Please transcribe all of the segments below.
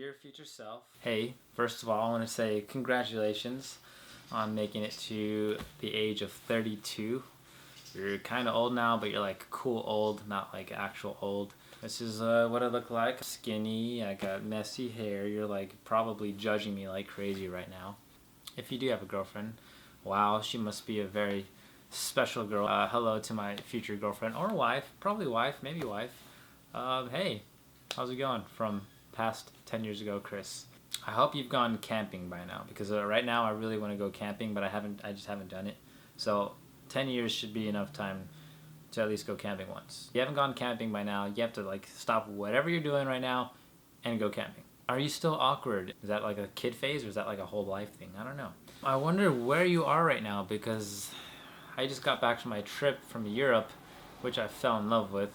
Dear future self. Hey, first of all, I want to say congratulations on making it to the age of 32. You're kind of old now, but you're like cool old, not like actual old. This is what I look like. Skinny, I got messy hair. You're like probably judging me like crazy right now. If you do have a girlfriend, wow, she must be a very special girl. Hello to my future girlfriend or wife, probably wife, maybe wife. Hey, how's it going? From past 10 years ago, Chris. I hope you've gone camping by now, because right now I really want to go camping, but I just haven't done it. So 10 years should be enough time to at least go camping once. If you haven't gone camping by now, you have to like stop whatever you're doing right now and go camping. Are you still awkward? Is that like a kid phase or is that like a whole life thing? I don't know. I wonder where you are right now, because I just got back from my trip from Europe, which I fell in love with,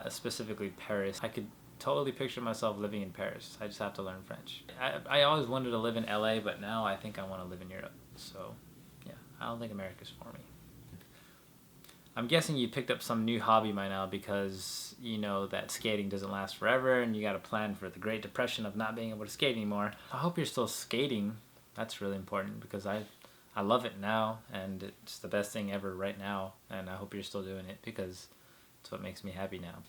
specifically Paris. I could totally picture myself living in Paris. I just have to learn French. I always wanted to live in LA, but now I think I want to live in Europe. So yeah, I don't think America's for me. I'm guessing you picked up some new hobby by now because you know that skating doesn't last forever and you got a plan for the Great Depression of not being able to skate anymore. I hope you're still skating. That's really important because I love it now and it's the best thing ever right now, and I hope you're still doing it because it's what makes me happy now.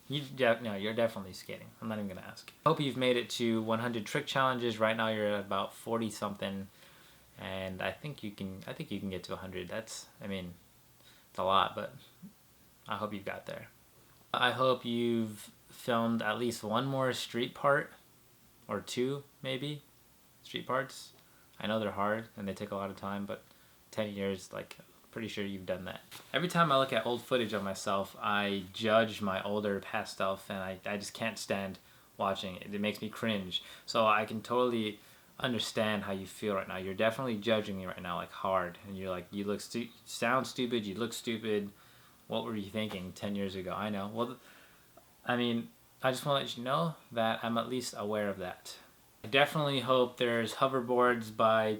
No, you're definitely skating. I'm not even gonna ask. I hope you've made it to 100 trick challenges. Right now you're at about 40 something, and I think you can get to 100. It's a lot, but I hope you got there. I hope you've filmed at least one more street part, or two maybe, street parts. I know they're hard and they take a lot of time, but 10 years, like, pretty sure you've done that. Every time I look at old footage of myself, I judge my older past self, and I just can't stand watching it. It makes me cringe. So I can totally understand how you feel right now. You're definitely judging me right now, like hard, and you're like, you sound stupid, you look stupid. What were you thinking 10 years ago? I know. Well, I just want to let you know that I'm at least aware of that. I definitely hope there's hoverboards by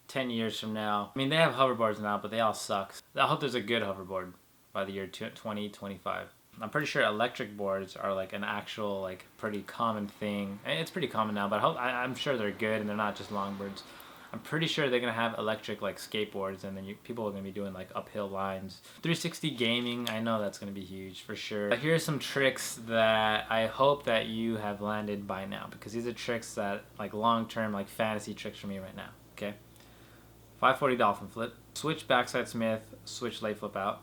10 years from now. They have hoverboards now, but they all suck. I hope there's a good hoverboard by the year 2025. I'm pretty sure electric boards are like an actual, like, pretty common thing. It's pretty common now, but I'm sure they're good and they're not just longboards. I'm pretty sure they're gonna have electric, like, skateboards, and then people are gonna be doing like uphill lines. 360 gaming, I know that's gonna be huge for sure. Here's some tricks that I hope that you have landed by now, because these are tricks that, like, long-term, like, fantasy tricks for me right now. Okay. 540 dolphin flip, switch backside Smith, switch lay flip out,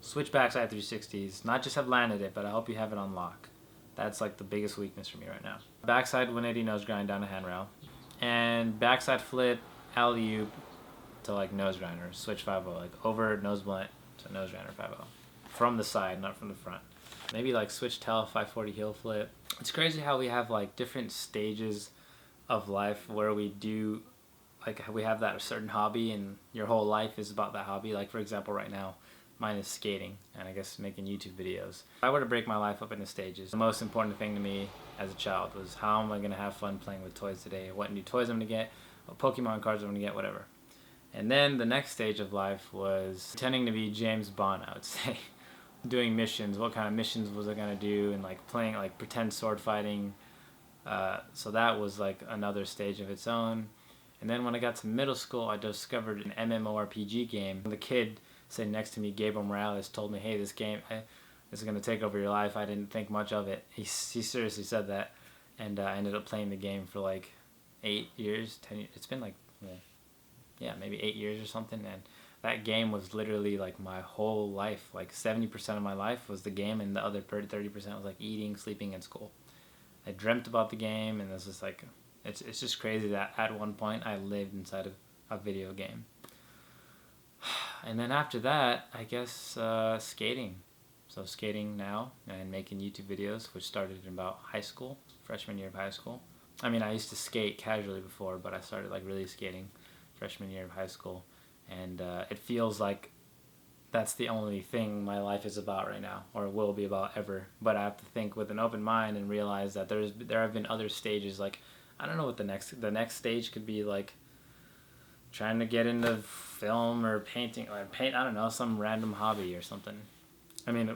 switch backside 360s. Not just have landed it, but I hope you have it on lock. That's like the biggest weakness for me right now. Backside 180 nose grind down a handrail, and backside flip alley-oop to like nose grinder, switch 5-0, like over nose blunt to nose grinder 5-0. From the side, not from the front. Maybe like switch tail 540 heel flip. It's crazy how we have like different stages of life where we do, like, we have that certain hobby and your whole life is about that hobby. Like, for example, right now, mine is skating and I guess making YouTube videos. If I were to break my life up into stages, the most important thing to me as a child was how am I going to have fun playing with toys today, what new toys I'm going to get, what Pokemon cards I'm going to get, whatever. And then the next stage of life was pretending to be James Bond, I would say. Doing missions, what kind of missions was I going to do, and like playing like pretend sword fighting. So that was like another stage of its own. And then when I got to middle school, I discovered an MMORPG game. The kid sitting next to me, Gabriel Morales, told me, hey, this game is going to take over your life. I didn't think much of it. He seriously said that. And I ended up playing the game for like 8 years, 10 years. It's been like, maybe 8 years or something. And that game was literally like my whole life. Like 70% of my life was the game, and the other 30% was like eating, sleeping, and school. I dreamt about the game, and it was just like, it's just crazy that at one point I lived inside of a video game. And then after that, I guess skating. So skating now and making YouTube videos, which started in about high school, freshman year of high school. I used to skate casually before, but I started like really skating freshman year of high school. And it feels like that's the only thing my life is about right now, or will be about ever. But I have to think with an open mind and realize that there have been other stages. Like, I don't know what the next stage could be, like trying to get into film or painting, or I don't know, some random hobby or something.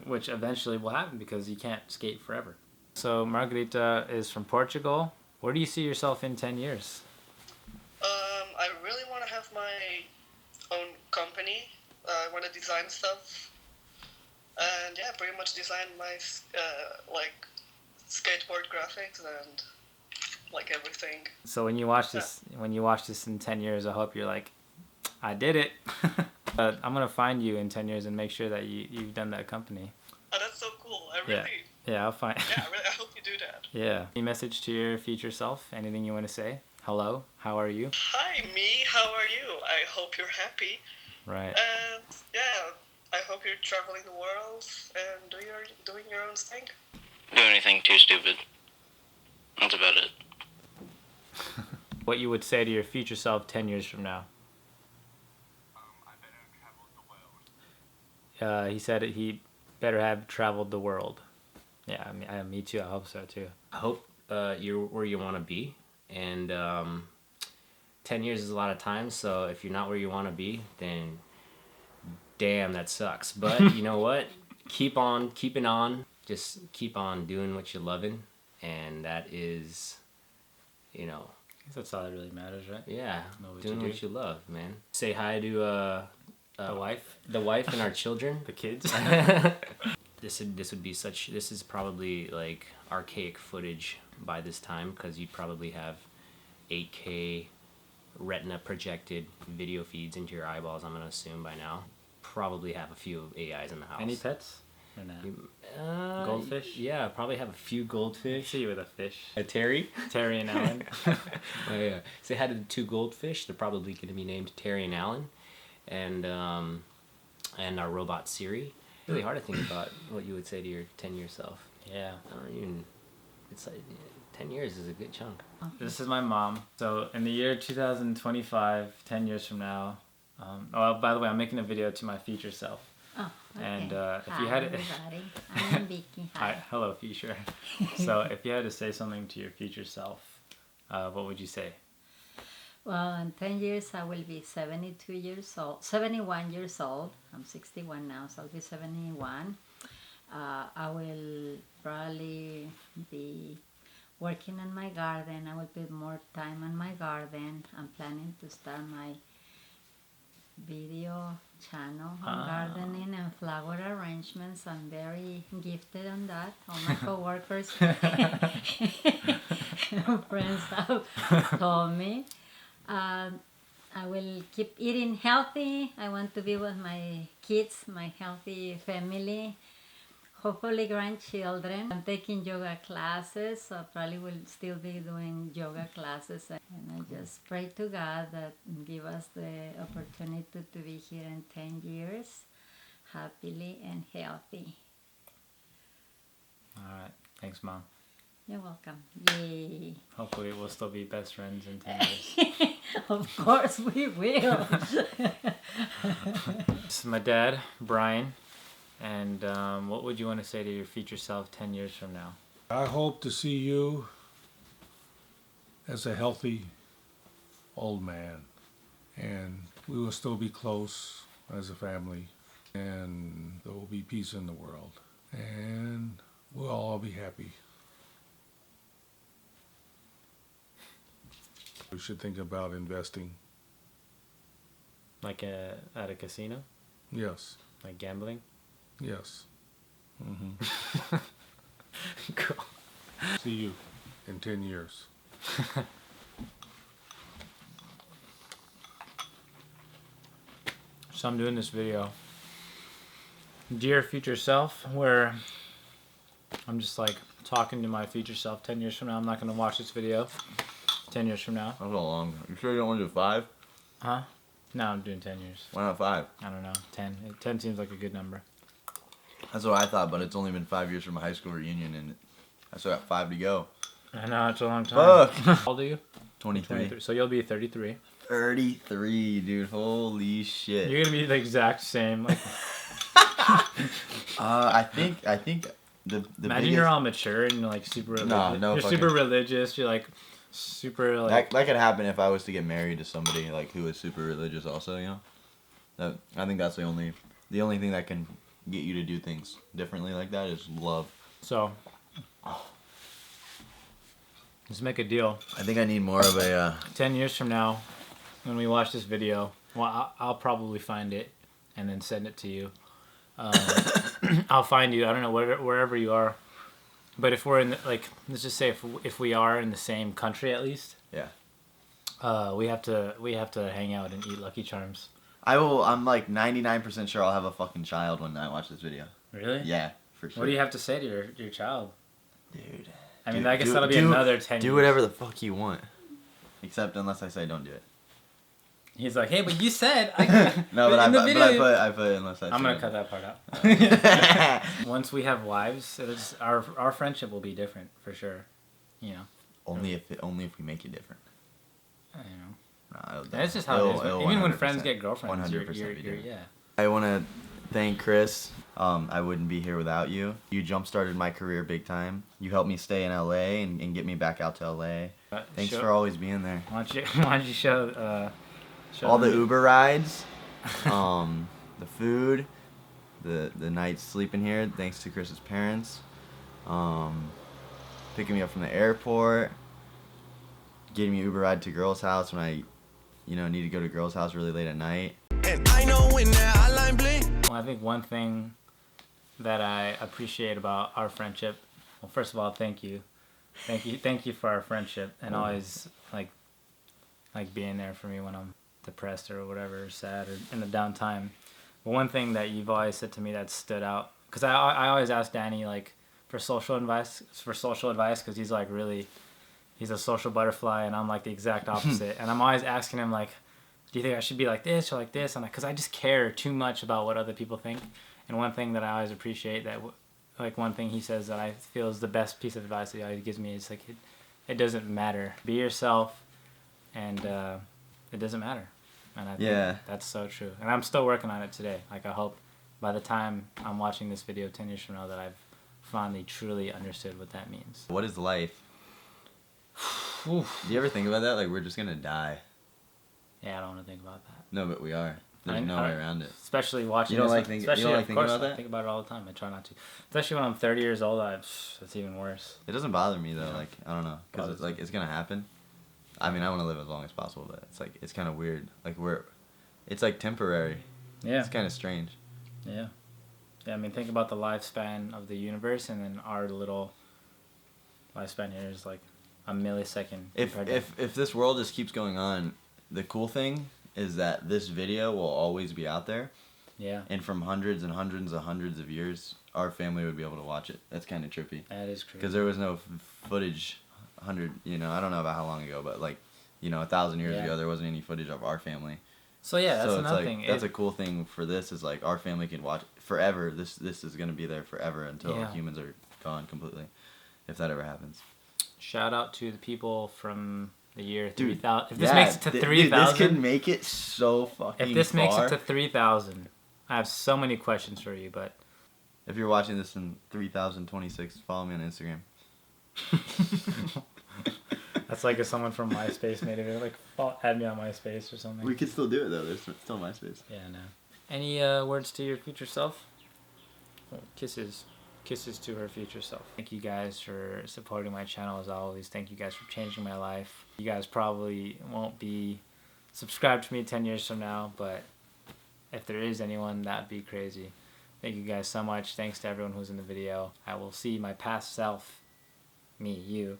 Which eventually will happen because you can't skate forever. So Margarita is from Portugal. Where do you see yourself in 10 years? I really want to have my own company. I want to design stuff. And yeah, pretty much design my like skateboard graphics and like everything. So when you watch this in 10 years, I hope you're like, I did it. I'm gonna find you in 10 years and make sure that you've done that company. Oh, that's so cool. I really. Yeah, I'll find. Yeah, I hope you do that. Yeah. Any message to your future self? Anything you want to say? Hello. How are you? Hi, me. How are you? I hope you're happy. Right. And yeah, I hope you're traveling the world and doing your own thing. Do anything too stupid. That's about it. What you would say to your future self 10 years from now? I better travel the world. He said he better have traveled the world. Yeah, I mean, me too. I hope so too. I hope you're where you want to be, and 10 years is a lot of time, so if you're not where you want to be, then damn, that sucks. But you know what? Keep on keeping on. Just keep on doing what you're loving, and that is, you know... I guess that's all that really matters, right? Yeah, doing what you love, man. Say hi to the wife? The wife and our children. The kids? This is probably like archaic footage by this time, because you'd probably have 8K retina projected video feeds into your eyeballs, I'm gonna assume by now. Probably have a few AIs in the house. Any pets? Or not? Goldfish? Yeah, probably have a few goldfish. See you with a fish. Terry? Terry and Alan. Oh yeah. Say hi to the 2 goldfish. They're probably gonna be named Terry and Alan. And our robot Siri. Really hard to think about what you would say to your 10-year self. Yeah. I don't even... It's like 10 years is a good chunk. This is my mom. So in the year 2025, 10 years from now... oh, by the way, I'm making a video to my future self. Oh, okay. And if Hi, you had everybody. I'm Vicky. Hi. Hello, future. So if you had to say something to your future self, what would you say? Well, in 10 years, I will be 71 years old. I'm 61 now, so I'll be 71. I will probably be working in my garden. I will put more time on my garden. I'm planning to start my video channel on gardening and flower arrangements. I'm very gifted on that. All my coworkers friends have told me. I will keep eating healthy. I want to be with my kids, my healthy family, hopefully grandchildren. I'm taking yoga classes, so I probably will still be doing yoga classes. And I just pray to God that give us the opportunity to be here in 10 years, happily and healthy. All right. Thanks, Mom. You're welcome. Yay. Hopefully we'll still be best friends in 10 years. Of course we will. This is my dad, Brian. And what would you want to say to your future self 10 years from now? I hope to see you as a healthy old man. And we will still be close as a family. And there will be peace in the world. And we'll all be happy. We should think about investing. Like at a casino? Yes. Like gambling? Yes. Mm-hmm. Cool. See you in 10 years. So I'm doing this video, Dear Future Self, where I'm just like talking to my future self 10 years from now. I'm not going to watch this video 10 years from now. That's a long. You sure you don't want to do 5? Huh? No, I'm doing 10 years. Why not 5? I don't know. 10. 10 seems like a good number. That's what I thought, but it's only been 5 years from my high school reunion, and I still got 5 to go. I know, it's a long time. Fuck. How old are you? 23. So you'll be 33. 33, dude. Holy shit. You're going to be the exact same. Like, I think the imagine biggest... you're all mature and you're like super religious. No You're fucking... super religious. You're like super like... That could happen if I was to get married to somebody like who is super religious also, you know? I think that's the only thing that can get you to do things differently like that is love. So, Let's make a deal. I think I need more of a. 10 years from now, when we watch this video, well, I'll probably find it and then send it to you. I'll find you. I don't know wherever you are, but if we're in like, let's just say if we are in the same country at least. Yeah. We have to hang out and eat Lucky Charms. I will. I'm like 99% sure I'll have a fucking child when I watch this video. Really? Yeah, for sure. What do you have to say to your child? Dude. I mean, I guess that'll be another 10 years. Do whatever the fuck you want. Except unless I say don't do it. He's like, hey, but you said I No, but I put unless I say. I'm going to cut that part out. Once we have wives, our friendship will be different for sure. You know. Only if we make it different. I know. No, That's just how it is. Even when friends get girlfriends, 100% you're yeah. I want to thank Chris. I wouldn't be here without you. You jump-started my career big time. You helped me stay in LA and get me back out to LA. Thanks for always being there. Why don't you show all the Uber rides, the food, the nights sleeping here. Thanks to Chris's parents. Picking me up from the airport. Getting me Uber ride to girl's house when I, need to go to girl's house really late at night. And I know when that hotline bling. Well, I think one thing that I appreciate about our friendship. Well, first of all, thank you for our friendship and always like being there for me when I'm depressed or whatever, or sad or in the downtime. But one thing that you've always said to me that stood out, because I always ask Danny like for social advice because he's like really. He's a social butterfly, and I'm like the exact opposite. And I'm always asking him like, do you think I should be like this or like this? And because I just care too much about what other people think. And one thing that I always appreciate one thing he says that I feel is the best piece of advice that he always gives me is like, it doesn't matter. Be yourself, and it doesn't matter. And I think that's so true. And I'm still working on it today. Like I hope by the time I'm watching this video 10 years from now that I've finally truly understood what that means. What is life? Do you ever think about that? Like, we're just gonna die. Yeah, I don't want to think about that. No, but we are. There's no way around it. Especially watching. You don't like thinking about that? I think about it all the time. I try not to. Especially when I'm 30 years old. That's even worse. It doesn't bother me though. Like, I don't know, because it's like it's gonna happen. I mean, I want to live as long as possible, but it's like it's kind of weird. Like it's like temporary. Yeah. It's kind of strange. Yeah. Yeah. I mean, think about the lifespan of the universe, and then our little lifespan here is like a millisecond. If this world just keeps going on, the cool thing is that this video will always be out there. Yeah. And from hundreds and hundreds and hundreds of years, our family would be able to watch it. That's kind of trippy. That is trippy. Because there was no footage, I don't know about how long ago, but 1,000 years ago, there wasn't any footage of our family. So yeah, that's another thing. That's a cool thing for this is like our family can watch forever. This is gonna be there forever until humans are gone completely, if that ever happens. Shout out to the people from the year 3000. If this makes it to 3000, this could make it so fucking. If this far. makes it to 3000, I have so many questions for you. But if you're watching this in 3026, follow me on Instagram. That's like if someone from MySpace made it, like add me on MySpace or something. We could still do it though. There's still MySpace. Yeah, no. Any words to your future self? Oh, kisses to her future self. Thank you guys for supporting my channel as always. Thank you guys for changing my life. You guys probably won't be subscribed to me 10 years from now, but if there is anyone, that'd be crazy. Thank you guys so much. Thanks to everyone who's in the video. I will see my past self, you,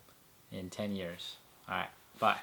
in 10 years. Alright, bye.